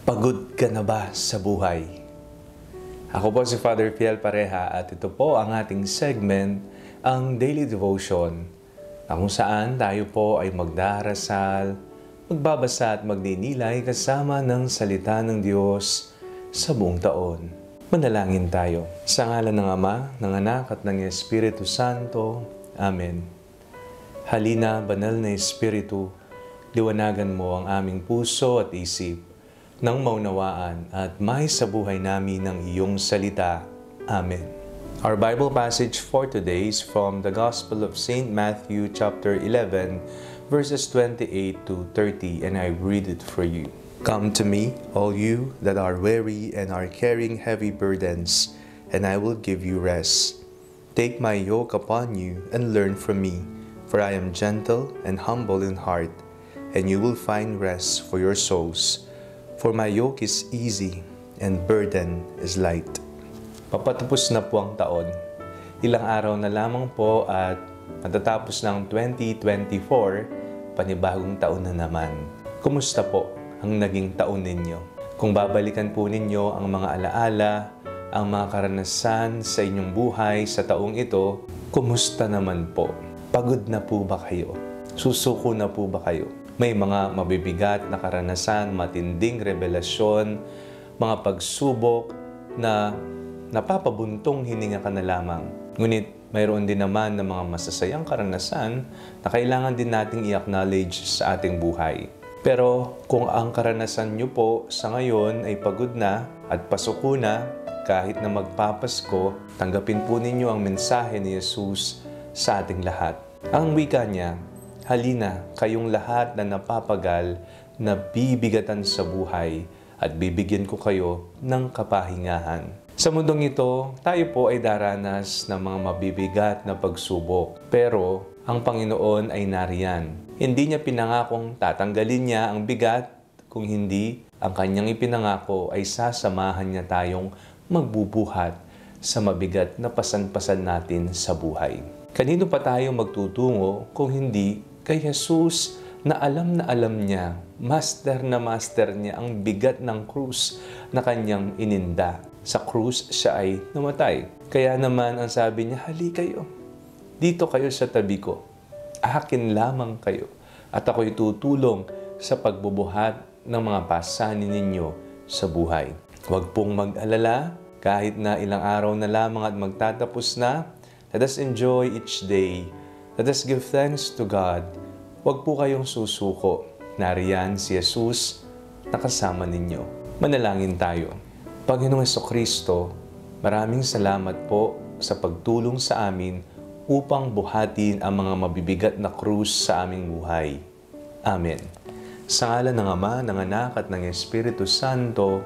Pagod ka na ba sa buhay? Ako po si Father Fiel Pareha at ito po ang ating segment, ang Daily Devotion, na kung saan tayo po ay magdarasal, magbabasa at magninilay kasama ng salita ng Diyos sa buong taon. Manalangin tayo. Sa ngalan ng Ama, ng Anak at ng Espiritu Santo. Amen. Halina, banal na Espiritu, liwanagan mo ang aming puso at isip, nang maunawaan at may sa buhay namin ng iyong salita. Amen. Our Bible passage for today is from the Gospel of St. Matthew chapter 11, verses 28 to 30, and I read it for you. Come to me, all you that are weary and are carrying heavy burdens, and I will give you rest. Take my yoke upon you and learn from me, for I am gentle and humble in heart, and you will find rest for your souls. For my yoke is easy and burden is light. Papatapos na po ang taon. Ilang araw na lamang po at matatapos ng 2024, panibagong taon na naman. Kumusta po ang naging taon ninyo? Kung babalikan po ninyo ang mga alaala, ang mga karanasan sa inyong buhay sa taong ito, kumusta naman po? Pagod na po ba kayo? Susuko na po ba kayo? May mga mabibigat na karanasan, matinding revelasyon, mga pagsubok na napapabuntong hininga ka na lamang. Ngunit mayroon din naman ng mga masasayang karanasan na kailangan din nating i-acknowledge sa ating buhay. Pero kung ang karanasan nyo po sa ngayon ay pagod na at pasuko na, kahit na magpapasko, tanggapin po ninyo ang mensahe ni Jesus sa ating lahat. Ang wika niya, halina kayong lahat na napapagal, na bibigatan sa buhay, at bibigyan ko kayo ng kapahingahan. Sa mundong ito, tayo po ay daranas ng mga mabibigat na pagsubok. Pero ang Panginoon ay nariyan. Hindi niya pinangakong tatanggalin niya ang bigat, kung hindi, ang kanyang ipinangako ay sasamahan niya tayong magbubuhat sa mabigat na pasan-pasan natin sa buhay. Kanino pa tayo magtutungo kung hindi kay Jesus na alam niya, master niya ang bigat ng krus na kanyang ininda. Sa krus, siya ay namatay. Kaya naman ang sabi niya, hali kayo. Dito kayo sa tabi ko. Akin lamang kayo. At ako'y tutulong sa pagbubuhat ng mga pasanin ninyo sa buhay. Huwag pong mag-alala, kahit na ilang araw na lamang at magtatapos na, let us enjoy each day. Let us give thanks to God. Huwag po kayong susuko. Nariyan si Jesus na kasama ninyo. Manalangin tayo. Panginoong Jesucristo, maraming salamat po sa pagtulong sa amin upang buhatin ang mga mabibigat na krus sa aming buhay. Amen. Sa ngalan ng Ama, ng Anak at ng Espiritu Santo.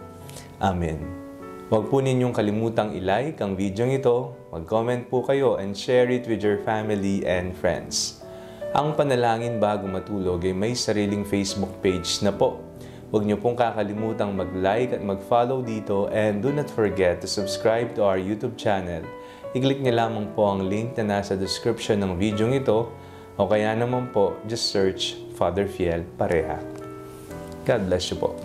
Amen. Huwag po ninyong kalimutang i-like ang video ito, mag-comment po kayo and share it with your family and friends. Ang Panalangin Bago Matulog ay may sariling Facebook page na po. Huwag niyo pong kakalimutang mag-like at mag-follow dito, and do not forget to subscribe to our YouTube channel. I-click niyo lamang po ang link na nasa description ng video ito, o kaya naman po, just search Father Fiel Pareha. God bless you po.